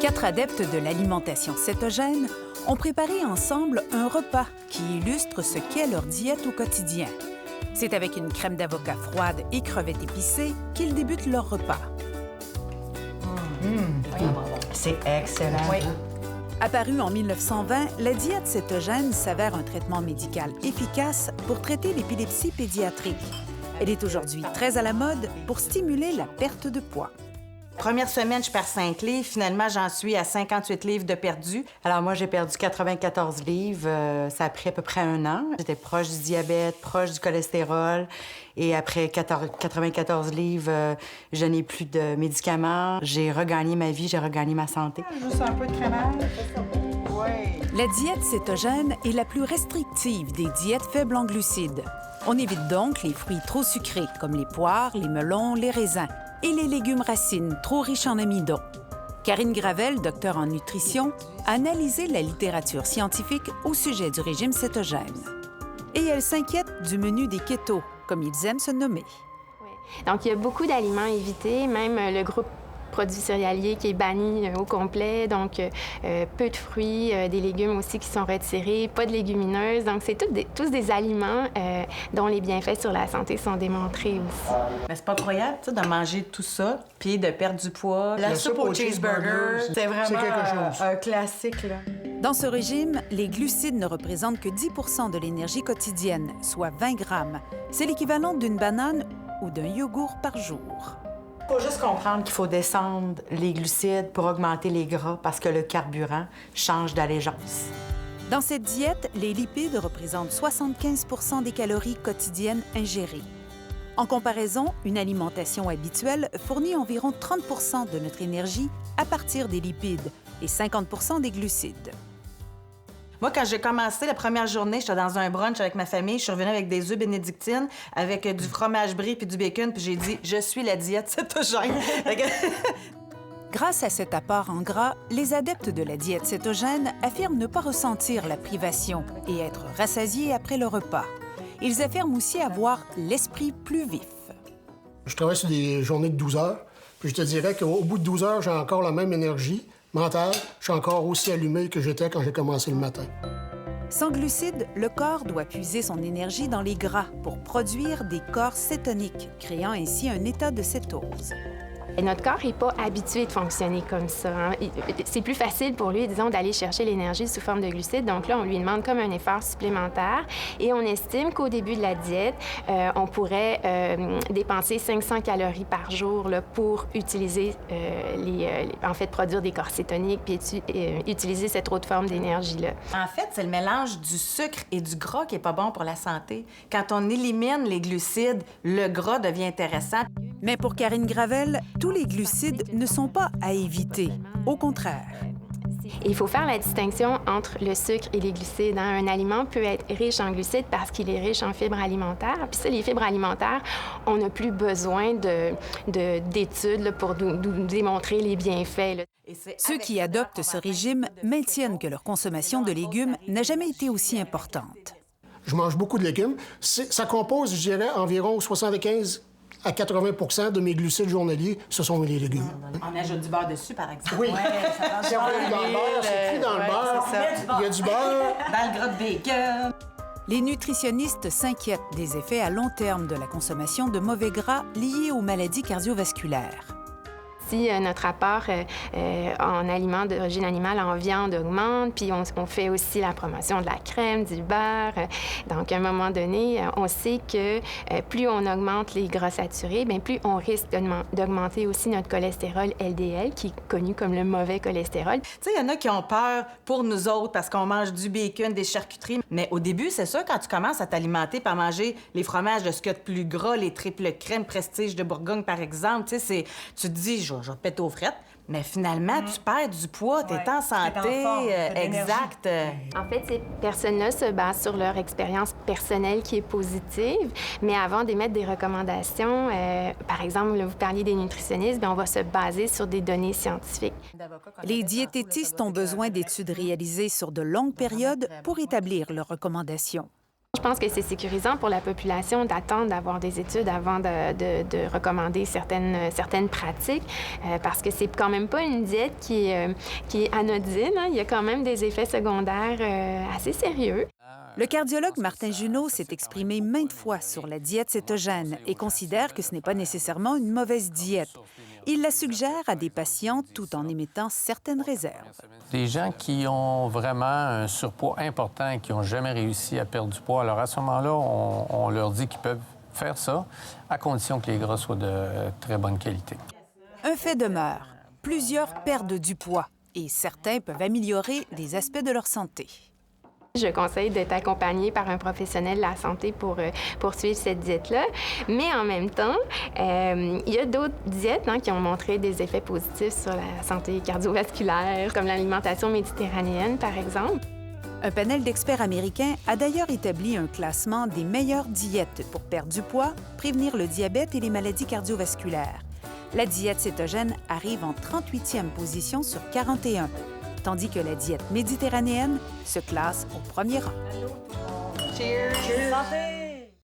4 adeptes de l'alimentation cétogène ont préparé ensemble un repas qui illustre ce qu'est leur diète au quotidien. C'est avec une crème d'avocat froide et crevettes épicées qu'ils débutent leur repas. C'est excellent. Oui. Apparue en 1920, la diète cétogène s'avère un traitement médical efficace pour traiter l'épilepsie pédiatrique. Elle est aujourd'hui très à la mode pour stimuler la perte de poids. Première semaine, je perds 5 livres. Finalement, j'en suis à 58 livres de perdu. Alors moi, j'ai perdu 94 livres. Ça a pris à peu près 1 an. J'étais proche du diabète, proche du cholestérol. Et après 94 livres, je n'ai plus de médicaments. J'ai regagné ma vie, j'ai regagné ma santé. Juste un peu de crémage. Oui. La diète cétogène est la plus restrictive des diètes faibles en glucides. On évite donc les fruits trop sucrés, comme les poires, les melons, les raisins, et les légumes racines trop riches en amidon. Karine Gravel, docteure en nutrition, a analysé la littérature scientifique au sujet du régime cétogène. Et elle s'inquiète du menu des kétos, comme ils aiment se nommer. Oui. Donc, il y a beaucoup d'aliments à éviter, même le groupe produits céréaliers qui est banni au complet, donc peu de fruits, des légumes aussi qui sont retirés, pas de légumineuses. Donc, c'est tous des aliments dont les bienfaits sur la santé sont démontrés aussi. Mais c'est pas croyable, ça, de manger tout ça, puis de perdre du poids. La soupe au cheeseburger, c'est vraiment quelque chose. Un classique, là. Dans ce régime, les glucides ne représentent que 10 % de l'énergie quotidienne, soit 20 grammes. C'est l'équivalent d'une banane ou d'un yogourt par jour. Il faut juste comprendre qu'il faut descendre les glucides pour augmenter les gras parce que le carburant change d'allégeance. Dans cette diète, les lipides représentent 75 % des calories quotidiennes ingérées. En comparaison, une alimentation habituelle fournit environ 30 % de notre énergie à partir des lipides et 50 % des glucides. Moi, quand j'ai commencé la première journée, j'étais dans un brunch avec ma famille. Je suis revenue avec des œufs bénédictines, avec du fromage brie puis du bacon, puis j'ai dit « Je suis la diète cétogène ». Grâce à cet apport en gras, les adeptes de la diète cétogène affirment ne pas ressentir la privation et être rassasiés après le repas. Ils affirment aussi avoir l'esprit plus vif. Je travaille sur des journées de 12 heures, puis je te dirais qu'au bout de 12 heures, j'ai encore la même énergie mentale. Je suis encore aussi allumé que j'étais quand j'ai commencé le matin. Sans glucides, le corps doit puiser son énergie dans les gras pour produire des corps cétoniques, créant ainsi un état de cétose. Et notre corps n'est pas habitué de fonctionner comme ça. Hein. C'est plus facile pour lui, disons, d'aller chercher l'énergie sous forme de glucides. Donc là, on lui demande comme un effort supplémentaire. Et on estime qu'au début de la diète, on pourrait dépenser 500 calories par jour là, pour utiliser, en fait, produire des corps cétoniques puis utiliser cette autre forme d'énergie-là. En fait, c'est le mélange du sucre et du gras qui est pas bon pour la santé. Quand on élimine les glucides, le gras devient intéressant. Mais pour Karine Gravel, tous les glucides ne sont pas à éviter. Au contraire. Il faut faire la distinction entre le sucre et les glucides. Hein. Un aliment peut être riche en glucides parce qu'il est riche en fibres alimentaires. Puis ça, les fibres alimentaires, on n'a plus besoin d'études là, pour nous démontrer les bienfaits. Là. Ceux qui adoptent ce régime maintiennent que leur consommation de légumes n'a jamais été aussi importante. Je mange beaucoup de légumes. Ça compose, je dirais, environ 75 à 80 % de mes glucides journaliers, ce sont les légumes. On ajoute du beurre dessus, par exemple. Oui. Ouais, ça C'est cuit dans le beurre, c'est cuit dans le beurre. Il y a du beurre. Dans le gras de bacon. Les nutritionnistes s'inquiètent des effets à long terme de la consommation de mauvais gras liés aux maladies cardiovasculaires. Si notre apport en aliments d'origine animale, en viande, augmente, puis on fait aussi la promotion de la crème, du beurre. Donc, à un moment donné, on sait que plus on augmente les gras saturés, bien, plus on risque d'augmenter aussi notre cholestérol LDL, qui est connu comme le mauvais cholestérol. Tu sais, il y en a qui ont peur pour nous autres parce qu'on mange du bacon, des charcuteries. Mais au début, c'est sûr, quand tu commences à t'alimenter par manger les fromages de ce qu'il y a de plus gras, les triples crèmes Prestige de Bourgogne, par exemple, tu sais, tu te dis, je vais te péter aux frettes. Mais finalement, tu perds du poids, tu es en santé. Exact. En fait, ces personnes-là se basent sur leur expérience personnelle qui est positive, mais avant d'émettre des recommandations, par exemple, là, vous parliez des nutritionnistes, bien, on va se baser sur des données scientifiques. Les diététistes ont besoin d'études réalisées sur de longues périodes pour établir leurs recommandations. Je pense que c'est sécurisant pour la population d'attendre d'avoir des études avant de recommander certaines pratiques, parce que c'est quand même pas une diète qui est anodine, hein. Il y a quand même des effets secondaires assez sérieux. Le cardiologue Martin Junot s'est exprimé maintes fois sur la diète cétogène et considère que ce n'est pas nécessairement une mauvaise diète. Il la suggère à des patients tout en émettant certaines réserves. Des gens qui ont vraiment un surpoids important et qui n'ont jamais réussi à perdre du poids, alors à ce moment-là, on leur dit qu'ils peuvent faire ça, à condition que les gras soient de très bonne qualité. Un fait demeure, plusieurs perdent du poids et certains peuvent améliorer des aspects de leur santé. Je conseille d'être accompagné par un professionnel de la santé pour suivre cette diète-là. Mais en même temps, il y a d'autres diètes qui ont montré des effets positifs sur la santé cardiovasculaire, comme l'alimentation méditerranéenne, par exemple. Un panel d'experts américains a d'ailleurs établi un classement des meilleures diètes pour perdre du poids, prévenir le diabète et les maladies cardiovasculaires. La diète cétogène arrive en 38e position sur 41, tandis que la diète méditerranéenne se classe au premier rang. Cheers! Santé!